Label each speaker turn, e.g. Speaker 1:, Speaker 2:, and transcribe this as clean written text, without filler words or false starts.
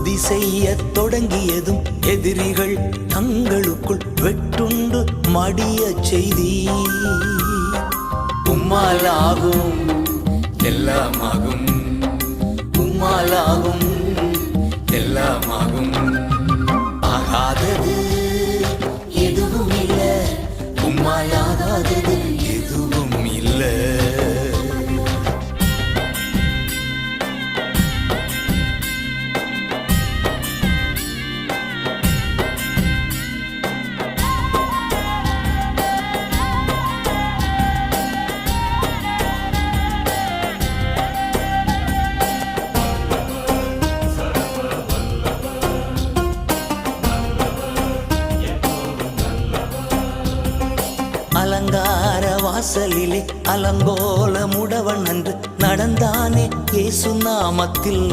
Speaker 1: துதி செய்ய தொடங்கியதும் எதிரிகள் தங்களுக்குள் வெட்டுண்டு மடிய செய்தி. உம்மாலாகும் எல்லாமாகும், உம்மாலாகும் எல்லாமாகும். ஆகாதது எதுவும் இல்லை, உம்மாலாகாதது எதுவும் இல்லை. அலங்கார வாசலிலே அலங்கோல முடவன் அன்று நடந்தானே இயேசு நாமத்தில்.